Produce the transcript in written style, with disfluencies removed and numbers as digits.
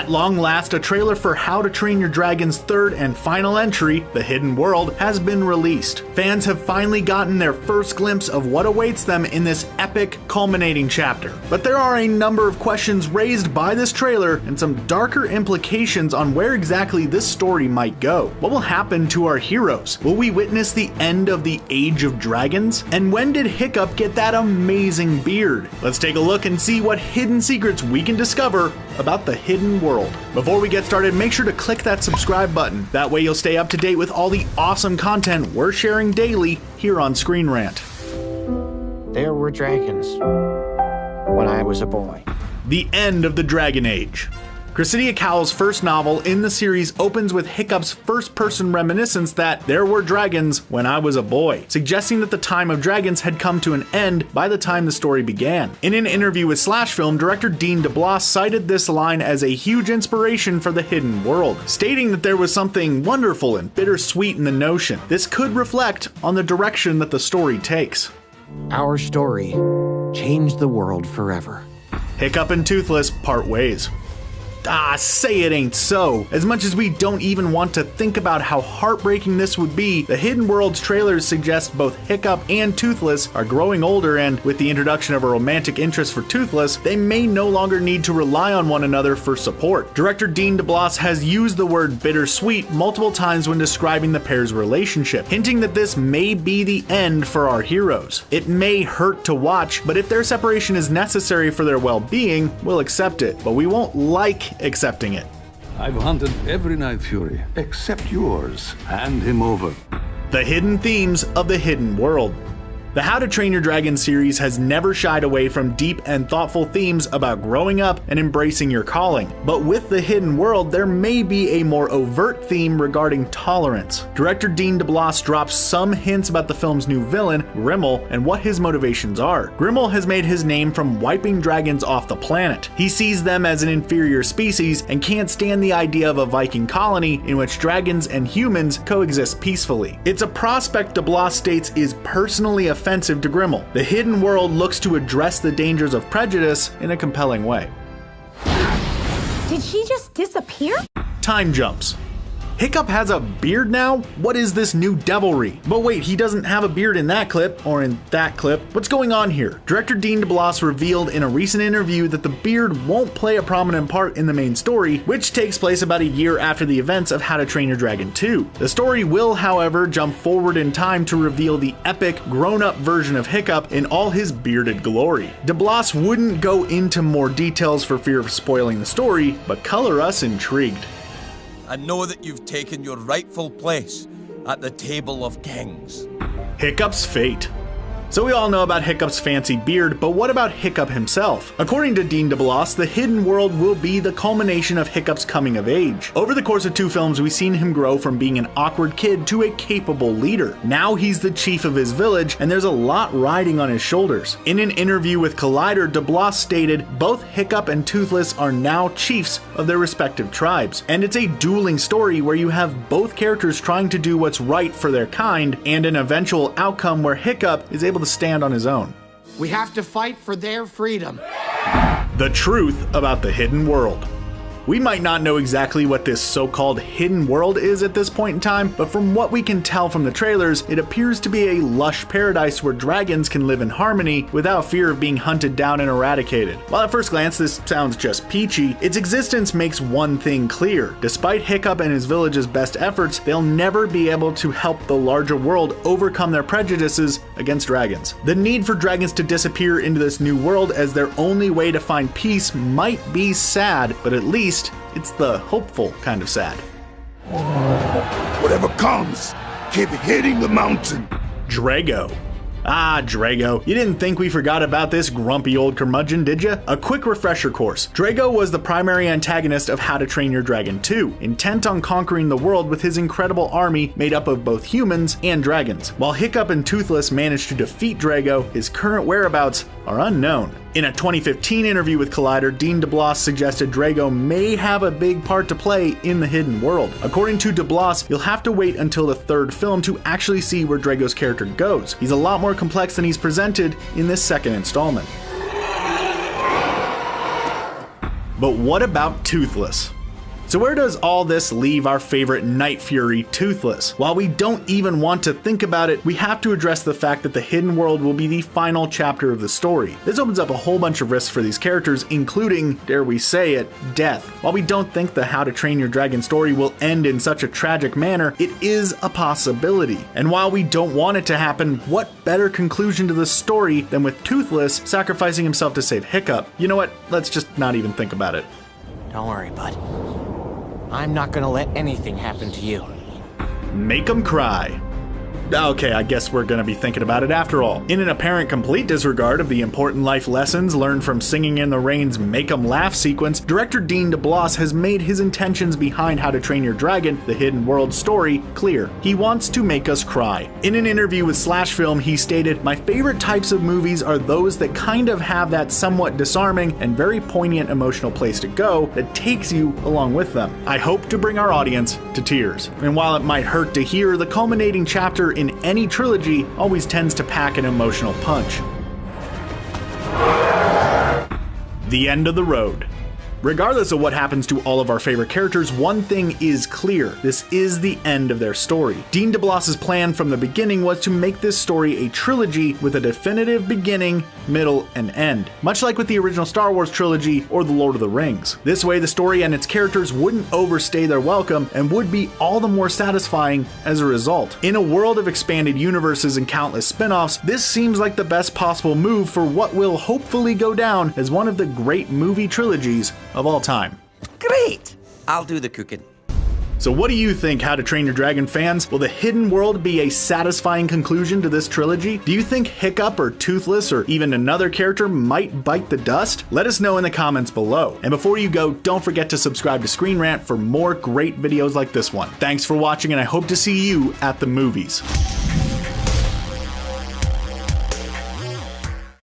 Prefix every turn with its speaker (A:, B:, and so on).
A: At long last, a trailer for How to Train Your Dragon's third and final entry, The Hidden World, has been released. Fans have finally gotten their first glimpse of what awaits them in this epic, culminating chapter. But there are a number of questions raised by this trailer and some darker implications on where exactly this story might go. What will happen to our heroes? Will we witness the end of the Age of Dragons? And when did Hiccup get that amazing beard? Let's take a look and see what hidden secrets we can discover about the Hidden World. Before we get started, make sure to click that subscribe button. That way you'll stay up to date with all the awesome content we're sharing daily here on Screen Rant.
B: There were dragons when I was a boy.
A: The end of the Dragon Age. Cressida Cowell's first novel in the series opens with Hiccup's first-person reminiscence that there were dragons when I was a boy, suggesting that the time of dragons had come to an end by the time the story began. In an interview with Slash Film, director Dean DeBlois cited this line as a huge inspiration for The Hidden World, stating that there was something wonderful and bittersweet in the notion. This could reflect on the direction that the story takes.
B: Our story changed the world forever.
A: Hiccup and Toothless part ways. Say it ain't so. As much as we don't even want to think about how heartbreaking this would be, the Hidden World's trailers suggest both Hiccup and Toothless are growing older, and with the introduction of a romantic interest for Toothless, they may no longer need to rely on one another for support. Director Dean DeBlois has used the word bittersweet multiple times when describing the pair's relationship, hinting that this may be the end for our heroes. It may hurt to watch, but if their separation is necessary for their well-being, we'll accept it, but we won't like accepting it.
C: I've hunted every Night Fury except yours. Hand him over.
A: The hidden themes of the Hidden World. The How to Train Your Dragon series has never shied away from deep and thoughtful themes about growing up and embracing your calling. But with The Hidden World, there may be a more overt theme regarding tolerance. Director Dean DeBlois drops some hints about the film's new villain, Grimmel, and what his motivations are. Grimmel has made his name from wiping dragons off the planet. He sees them as an inferior species and can't stand the idea of a Viking colony in which dragons and humans coexist peacefully. It's a prospect DeBlois states is personally offensive to Grimmel. The Hidden World looks to address the dangers of prejudice in a compelling way.
D: Did she just disappear?
A: Time jumps. Hiccup has a beard now? What is this new devilry? But wait, he doesn't have a beard in that clip, or in that clip. What's going on here? Director Dean DeBlois revealed in a recent interview that the beard won't play a prominent part in the main story, which takes place about a year after the events of How to Train Your Dragon 2. The story will, however, jump forward in time to reveal the epic, grown-up version of Hiccup in all his bearded glory. DeBlois wouldn't go into more details for fear of spoiling the story, but color us intrigued.
E: And know that you've taken your rightful place at the table of kings.
A: Hiccup's fate. So we all know about Hiccup's fancy beard, but what about Hiccup himself? According to Dean DeBlois, the Hidden World will be the culmination of Hiccup's coming of age. Over the course of 2 films, we've seen him grow from being an awkward kid to a capable leader. Now he's the chief of his village, and there's a lot riding on his shoulders. In an interview with Collider, DeBlois stated, both Hiccup and Toothless are now chiefs of their respective tribes. And it's a dueling story where you have both characters trying to do what's right for their kind, and an eventual outcome where Hiccup is able to stand on his own.
B: We have to fight for their freedom.
A: The truth about the Hidden World. We might not know exactly what this so-called hidden world is at this point in time, but from what we can tell from the trailers, it appears to be a lush paradise where dragons can live in harmony without fear of being hunted down and eradicated. While at first glance this sounds just peachy, its existence makes one thing clear. Despite Hiccup and his village's best efforts, they'll never be able to help the larger world overcome their prejudices against dragons. The need for dragons to disappear into this new world as their only way to find peace might be sad, but at least it's the hopeful kind of sad.
F: Whatever comes, keep hitting the mountain.
A: Drago. Drago. You didn't think we forgot about this grumpy old curmudgeon, did ya? A quick refresher course. Drago was the primary antagonist of How to Train Your Dragon 2, intent on conquering the world with his incredible army made up of both humans and dragons. While Hiccup and Toothless managed to defeat Drago, his current whereabouts are unknown. In a 2015 interview with Collider, Dean DeBlois suggested Drago may have a big part to play in the Hidden World. According to DeBlois, you'll have to wait until the 3rd film to actually see where Drago's character goes. He's a lot more complex than he's presented in this 2nd installment. But what about Toothless? So where does all this leave our favorite Night Fury, Toothless? While we don't even want to think about it, we have to address the fact that the hidden world will be the final chapter of the story. This opens up a whole bunch of risks for these characters, including, dare we say it, death. While we don't think the How to Train Your Dragon story will end in such a tragic manner, it is a possibility. And while we don't want it to happen, what better conclusion to the story than with Toothless sacrificing himself to save Hiccup? You know what? Let's just not even think about it.
B: Don't worry, bud. I'm not gonna let anything happen to you.
A: Make 'em cry. Okay, I guess we're gonna be thinking about it after all. In an apparent complete disregard of the important life lessons learned from Singing in the Rain's Make 'em Laugh sequence, director Dean DeBlois has made his intentions behind How to Train Your Dragon, the hidden world story, clear. He wants to make us cry. In an interview with Slash Film, he stated, "My favorite types of movies are those that kind of have that somewhat disarming and very poignant emotional place to go that takes you along with them. I hope to bring our audience to tears." And while it might hurt to hear, the culminating chapter in any trilogy always tends to pack an emotional punch. The end of the road. Regardless of what happens to all of our favorite characters, one thing is clear. This is the end of their story. Dean DeBlois' plan from the beginning was to make this story a trilogy with a definitive beginning, middle, and end. Much like with the original Star Wars trilogy or The Lord of the Rings. This way, the story and its characters wouldn't overstay their welcome and would be all the more satisfying as a result. In a world of expanded universes and countless spin-offs, this seems like the best possible move for what will hopefully go down as one of the great movie trilogies of all time.
E: Great! I'll do the cooking.
A: So what do you think, How to Train Your Dragon fans? Will the hidden world be a satisfying conclusion to this trilogy? Do you think Hiccup or Toothless or even another character might bite the dust? Let us know in the comments below. And before you go, don't forget to subscribe to Screen Rant for more great videos like this one. Thanks for watching, and I hope to see you at the movies.